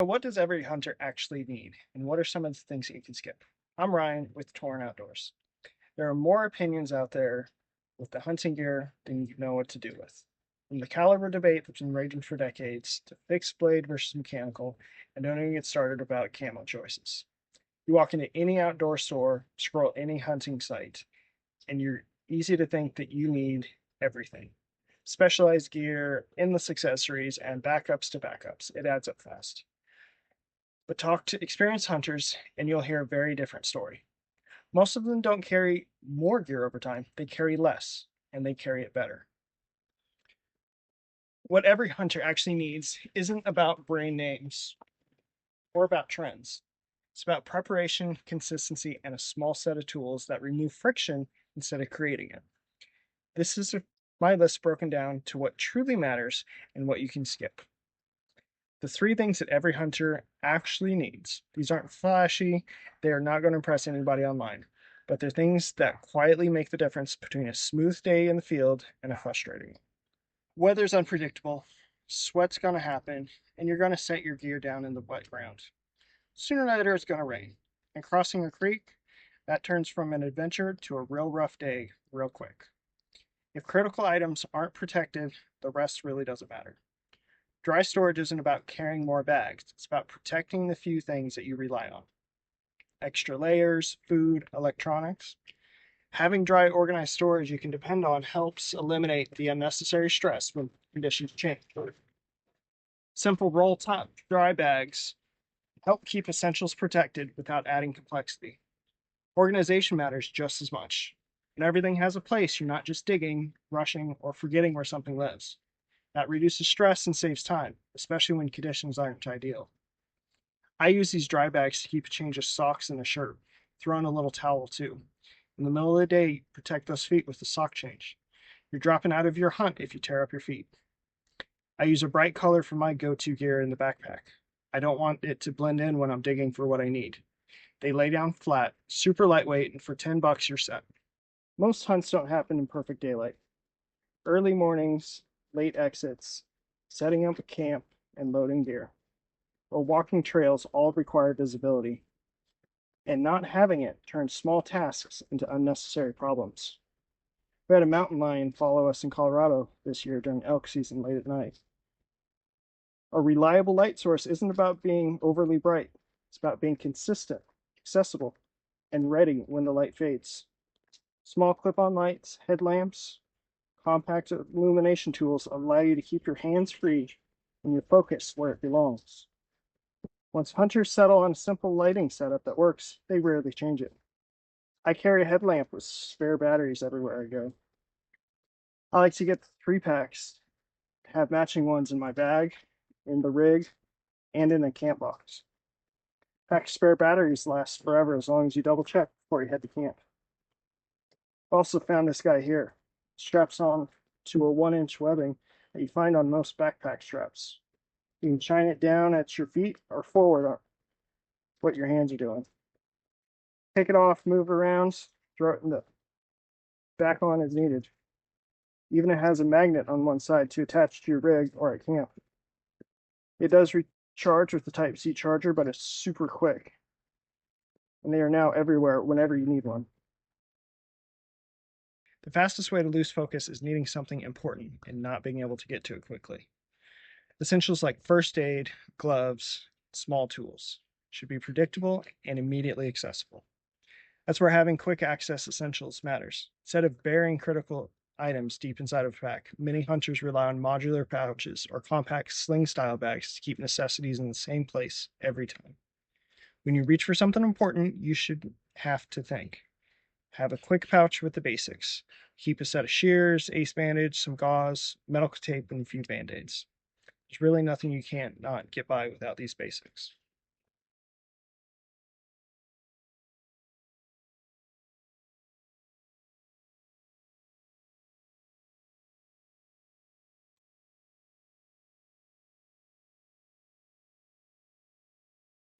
So what does every hunter actually need, and what are some of the things that you can skip? I'm Ryan with Toren Outdoors. There are more opinions out there with the hunting gear than you know what to do with. From the caliber debate that's been raging for decades to fixed blade versus mechanical, and don't even get started about camo choices. You walk into any outdoor store, scroll any hunting site, and you're easy to think that you need everything. Specialized gear, endless accessories, and backups to backups. It adds up fast. But talk to experienced hunters and you'll hear a very different story. Most of them don't carry more gear over time, they carry less and they carry it better. What every hunter actually needs isn't about brand names or about trends. It's about preparation, consistency, and a small set of tools that remove friction instead of creating it. This is my list broken down to what truly matters and what you can skip. The three things that every hunter actually needs. These aren't flashy, they are not going to impress anybody online, but they're things that quietly make the difference between a smooth day in the field and a frustrating one. Weather's unpredictable, sweat's going to happen, and you're going to set your gear down in the wet ground. Sooner or later, it's going to rain, and crossing a creek, that turns from an adventure to a real rough day real quick. If critical items aren't protected, the rest really doesn't matter. Dry storage isn't about carrying more bags. It's about protecting the few things that you rely on. Extra layers, food, electronics. Having dry, organized storage you can depend on helps eliminate the unnecessary stress when conditions change. Simple roll top dry bags help keep essentials protected without adding complexity. Organization matters just as much. When everything has a place, you're not just digging, rushing, or forgetting where something lives. That reduces stress and saves time, especially when conditions aren't ideal. I use these dry bags to keep a change of socks and a shirt. Throw in a little towel too. In the middle of the day, protect those feet with the sock change. You're dropping out of your hunt if you tear up your feet. I use a bright color for my go-to gear in the backpack. I don't want it to blend in when I'm digging for what I need. They lay down flat, super lightweight, and for $10 you're set. Most hunts don't happen in perfect daylight. Early mornings, late exits, setting up a camp, and loading gear, or walking trails all require visibility, and not having it turns small tasks into unnecessary problems. We had a mountain lion follow us in Colorado this year during elk season late at night. A reliable light source isn't about being overly bright, it's about being consistent, accessible, and ready when the light fades. Small clip-on lights, headlamps, compact illumination tools allow you to keep your hands free and your focus where it belongs. Once hunters settle on a simple lighting setup that works, they rarely change it. I carry a headlamp with spare batteries everywhere I go. I like to get 3 packs, have matching ones in my bag, in the rig, and in a camp box. Pack spare batteries last forever as long as you double check before you head to camp. Also found this guy here. Straps on to a 1-inch webbing that you find on most backpack straps. You can shine it down at your feet or forward on what your hands are doing. Take it off, move around, throw it in the back on as needed. Even it has a magnet on one side to attach to your rig or at camp. It does recharge with the Type-C charger, but it's super quick. And they are now everywhere whenever you need one. The fastest way to lose focus is needing something important and not being able to get to it quickly. Essentials like first aid, gloves, small tools should be predictable and immediately accessible. That's where having quick access essentials matters. Instead of burying critical items deep inside of a pack, many hunters rely on modular pouches or compact sling-style bags to keep necessities in the same place every time. When you reach for something important, you should have to think. Have a quick pouch with the basics. Keep a set of shears, ace bandage, some gauze, medical tape, and a few band-aids. There's really nothing you can't not get by without these basics.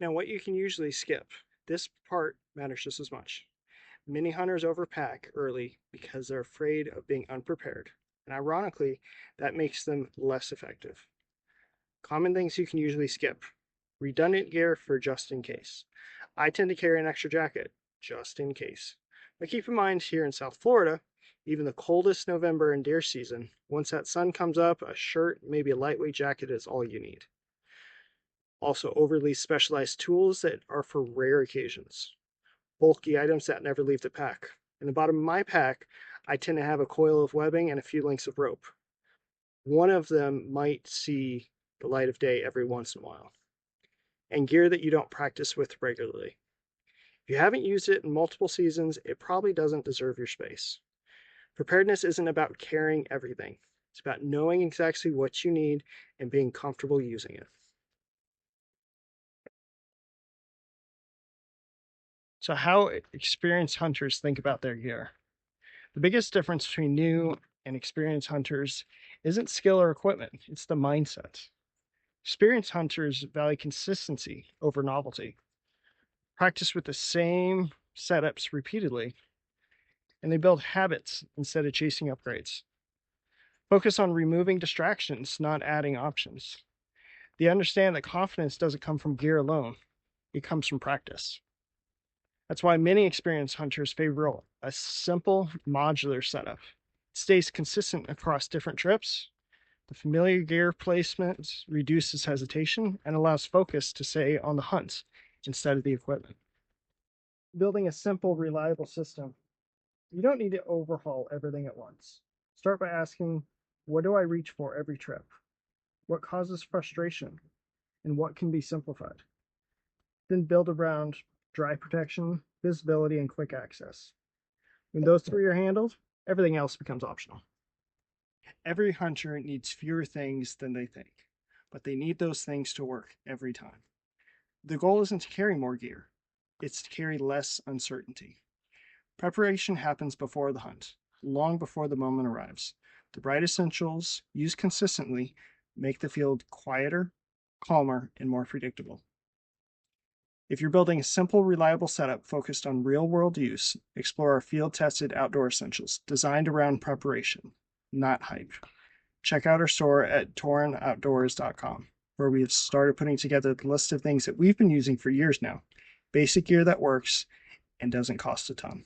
Now, what you can usually skip, this part matters just as much. Many hunters overpack early because they're afraid of being unprepared, and ironically, that makes them less effective. Common things you can usually skip. redundant gear for just in case. I tend to carry an extra jacket just in case. But keep in mind, here in South Florida, even the coldest November and deer season, once that sun comes up, a shirt, maybe a lightweight jacket is all you need. Also, overly specialized tools that are for rare occasions. Bulky items that never leave the pack. In the bottom of my pack, I tend to have a coil of webbing and a few lengths of rope. One of them might see the light of day every once in a while. And gear that you don't practice with regularly. If you haven't used it in multiple seasons, it probably doesn't deserve your space. Preparedness isn't about carrying everything. It's about knowing exactly what you need and being comfortable using it. So how experienced hunters think about their gear. The biggest difference between new and experienced hunters isn't skill or equipment, it's the mindset. Experienced hunters value consistency over novelty. Practice with the same setups repeatedly, and they build habits instead of chasing upgrades. Focus on removing distractions, not adding options. They understand that confidence doesn't come from gear alone, it comes from practice. That's why many experienced hunters favor a simple modular setup. It stays consistent across different trips. The familiar gear placement reduces hesitation and allows focus to stay on the hunt instead of the equipment. Building a simple, reliable system. You don't need to overhaul everything at once. Start by asking, what do I reach for every trip? What causes frustration? And what can be simplified? Then build around dry protection, visibility, and quick access. When those three are handled, everything else becomes optional. Every hunter needs fewer things than they think, but they need those things to work every time. The goal isn't to carry more gear, it's to carry less uncertainty. Preparation happens before the hunt, long before the moment arrives. The right essentials, used consistently, make the field quieter, calmer, and more predictable. If you're building a simple, reliable setup focused on real-world use, explore our field-tested outdoor essentials designed around preparation, not hype. Check out our store at torenoutdoors.com, where we have started putting together the list of things that we've been using for years now. Basic gear that works and doesn't cost a ton.